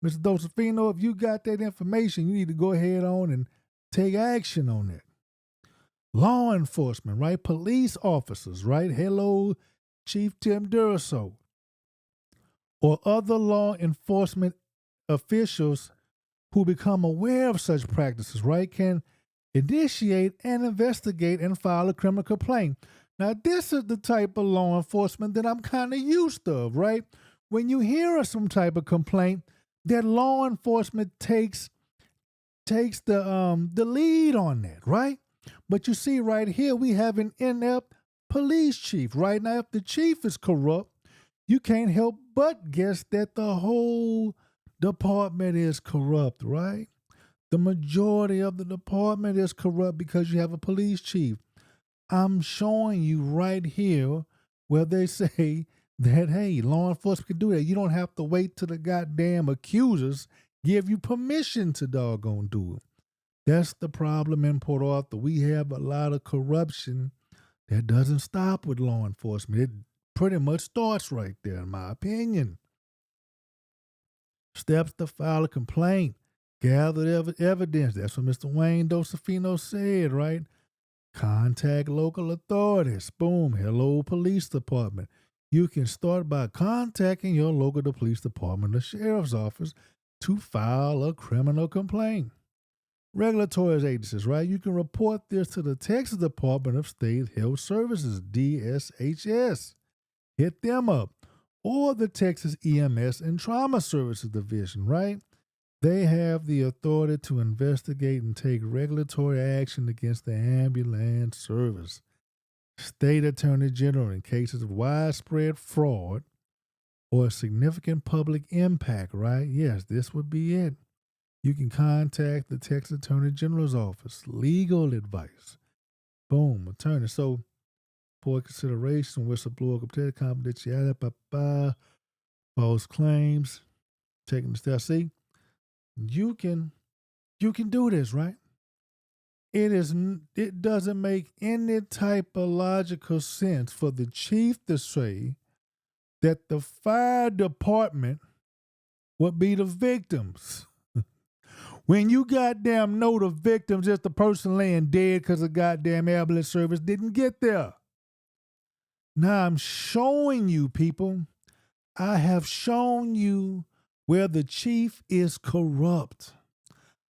Mr. Dolcifino, if you got that information, you need to go ahead on and take action on it. Law enforcement, right? Police officers, right? Hello, Chief Tim Duriso. Or other law enforcement officials who become aware of such practices, right, can initiate and investigate and file a criminal complaint. Now, this is the type of law enforcement that I'm kind of used to, right? When you hear of some type of complaint, that law enforcement takes the lead on that, right? But you see right here, we have an inept police chief. Right now, if the chief is corrupt, you can't help but guess that the whole department is corrupt, right? The majority of the department is corrupt because you have a police chief. I'm showing you right here where they say that, hey, law enforcement can do that. You don't have to wait till the goddamn accusers give you permission to doggone do it. That's the problem in Port Arthur. We have a lot of corruption that doesn't stop with law enforcement. It pretty much starts right there, in my opinion. Steps to file a complaint. Gather evidence. That's what Mr. Wayne Dolcifino said, right? Contact local authorities. Boom. Hello, police department. You can start by contacting your local police department or sheriff's office to file a criminal complaint. Regulatory agencies, right? You can report this to the Texas Department of State Health Services, DSHS. Hit them up. Or the Texas EMS and Trauma Services Division, right? They have the authority to investigate and take regulatory action against the ambulance service. State Attorney General in cases of widespread fraud or significant public impact, right? Yes, this would be it. You can contact the Texas Attorney General's office. Legal advice. Boom, attorney. So, for consideration, whistleblower, confidentiality, false claims, taking the steps. See, you can do this, right? It doesn't make any type of logical sense for the chief to say that the fire department would be the victims. When you goddamn know the victims is the person laying dead because the goddamn ambulance service didn't get there. Now I'm showing you, people. I have shown you where the chief is corrupt.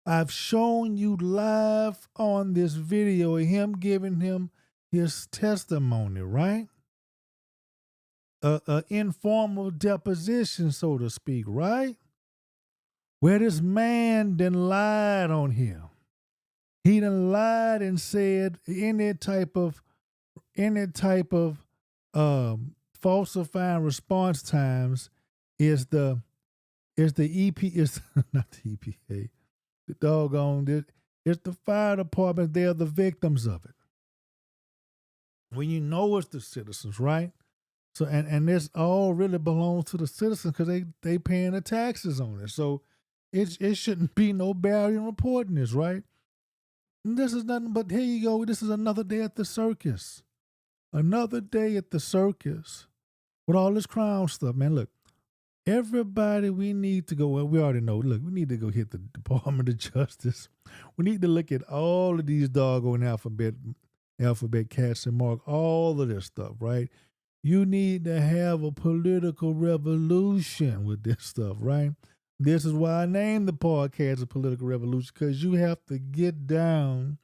I've shown you live on this video of him giving him his testimony, right? A informal deposition, so to speak, right? Where this man done lied on him. He done lied and said any type of falsifying response times is the EP is not the EPA. The doggone it's the fire department. They're the victims of it. When you know it's the citizens, right? So and this all really belongs to the citizens because they paying the taxes on it. So it shouldn't be no barrier in reporting this, right? And this is nothing but here you go. This is another day at the circus. Another day at the circus with all this crown stuff, man. Look, everybody, we need to go. Well, we already know. Look, we need to go hit the Department of Justice. We need to look at all of these doggone alphabet cats and mark all of this stuff, right? You need to have a political revolution with this stuff, right? This is why I named the podcast a political revolution, because you have to get down,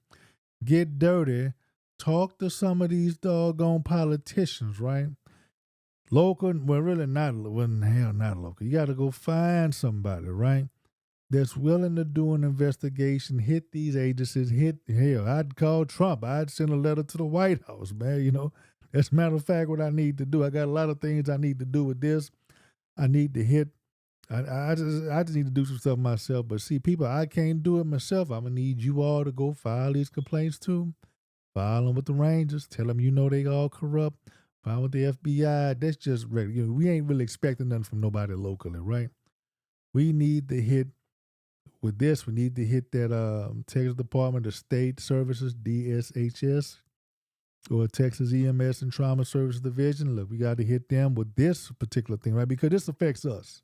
get dirty, talk to some of these doggone politicians, right? Local, well, really not, well, hell, not local. You got to go find somebody, right, that's willing to do an investigation, hit these agencies, hell, I'd call Trump. I'd send a letter to the White House, man, you know. As a matter of fact, what I need to do, I got a lot of things I need to do with this. I need to hit, I just need to do some stuff myself. But see, people, I can't do it myself. I'm going to need you all to go file these complaints too. File them with the Rangers. Tell them you know they all corrupt. File with the FBI. That's just regular. You know, we ain't really expecting nothing from nobody locally, right? We need to hit, with this, we need to hit that Texas Department of State Services, DSHS, or Texas EMS and Trauma Services Division. Look, we got to hit them with this particular thing, right? Because this affects us.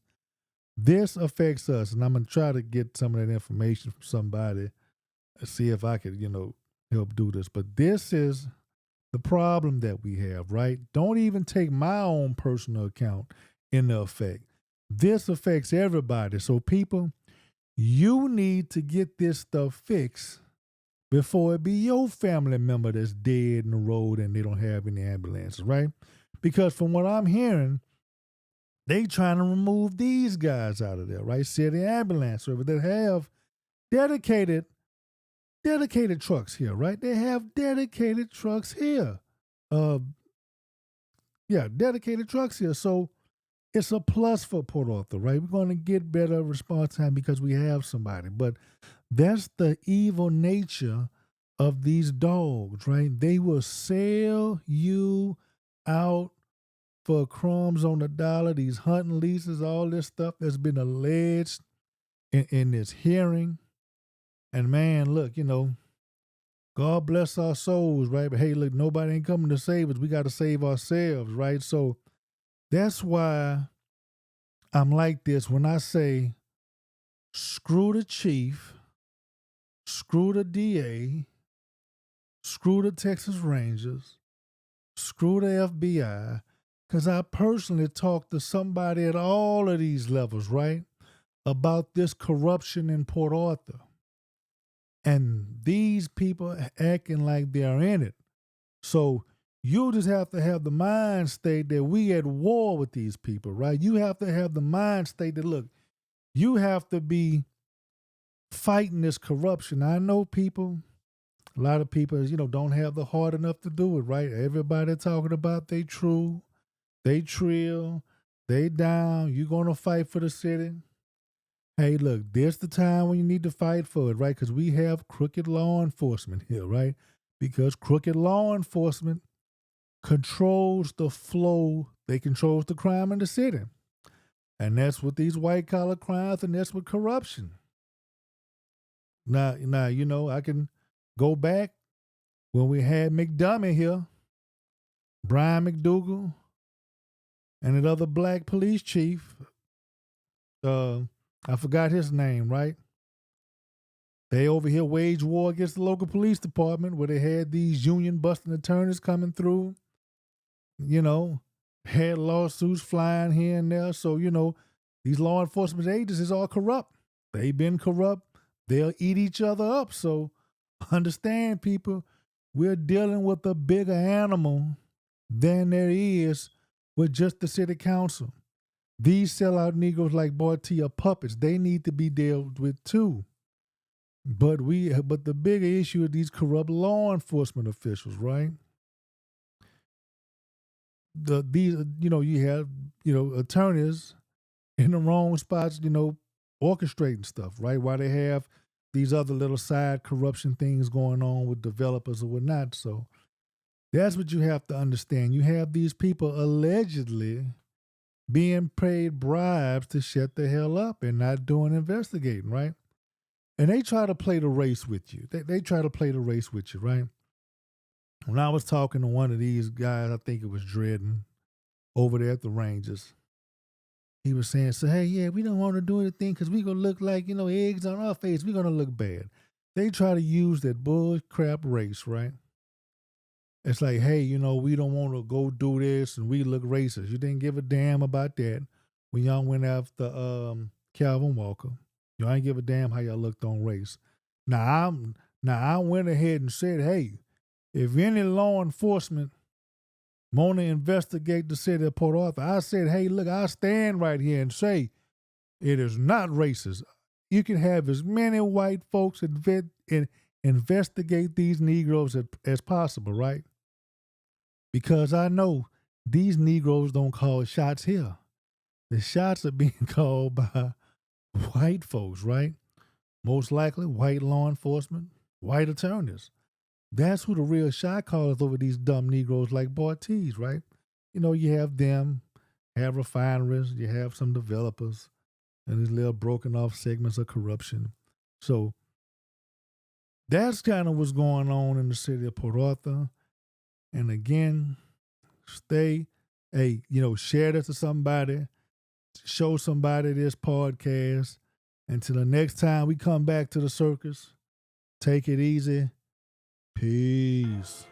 This affects us. And I'm going to try to get some of that information from somebody and see if I could, you know, help do this. But this is the problem that we have, right? Don't even take my own personal account into effect. This affects everybody. So people, you need to get this stuff fixed before it be your family member that's dead in the road and they don't have any ambulances, right? Because from what I'm hearing, they trying to remove these guys out of there, right? City ambulance service that have dedicated trucks here, right? They have dedicated trucks here. Dedicated trucks here. So it's a plus for Port Arthur, right? We're going to get better response time because we have somebody. But that's the evil nature of these dogs, right? They will sell you out for crumbs on the dollar, these hunting leases, all this stuff that's been alleged in this hearing. And man, look, you know, God bless our souls, right? But hey, look, nobody ain't coming to save us. We got to save ourselves, right? So that's why I'm like this when I say screw the chief, screw the DA, screw the Texas Rangers, screw the FBI, because I personally talked to somebody at all of these levels, right, about this corruption in Port Arthur. And these people acting like they're in it. So you just have to have the mind state that we at war with these people, right? You have to have the mind state that, look, you have to be fighting this corruption. I know people, a lot of people, you know, don't have the heart enough to do it, right? Everybody talking about they true, they trill, they down, you going to fight for the city. Hey, look, this the time when you need to fight for it, right? Because we have crooked law enforcement here, right? Because crooked law enforcement controls the flow. They controls the crime in the city. And that's with these white-collar crimes, and that's with corruption. Now, you know, I can go back when we had McDummy here, Brian McDougal, and another black police chief. I forgot his name, right? They over here wage war against the local police department where they had these union-busting attorneys coming through, you know, had lawsuits flying here and there. So, you know, these law enforcement agencies are corrupt. They've been corrupt. They'll eat each other up. So understand, people, we're dealing with a bigger animal than there is with just the city council. These sellout Negroes like Bartia are puppets. They need to be dealt with too. But the bigger issue is these corrupt law enforcement officials, right? You have attorneys in the wrong spots, orchestrating stuff, right? While they have these other little side corruption things going on with developers or whatnot. So That's what you have to understand. You have these people allegedly being paid bribes to shut the hell up and not doing investigating, right? And they try to play the race with you. They try to play the race with you, right? When I was talking to one of these guys, I think it was Dredden, over there at the Rangers, he was saying, so, hey, yeah, we don't want to do anything because we're going to look like, eggs on our face. We're going to look bad. They try to use that bull crap race, right? It's like, hey, we don't want to go do this and we look racist. You didn't give a damn about that when y'all went after Calvin Walker. Y'all ain't give a damn how y'all looked on race. Now I went ahead and said, hey, if any law enforcement want to investigate the city of Port Arthur, I said, hey, look, I stand right here and say it is not racist. You can have as many white folks investigate these Negroes as possible, right? Because I know these Negroes don't call shots here. The shots are being called by white folks, right? Most likely white law enforcement, white attorneys. That's who the real shot callers over these dumb Negroes like Bartiz, right? You have them, have refineries, you have some developers, and these little broken off segments of corruption. So that's kind of what's going on in the city of Port Arthur. And again, share this to somebody, show somebody this podcast. Until the next time we come back to the circus, take it easy. Peace.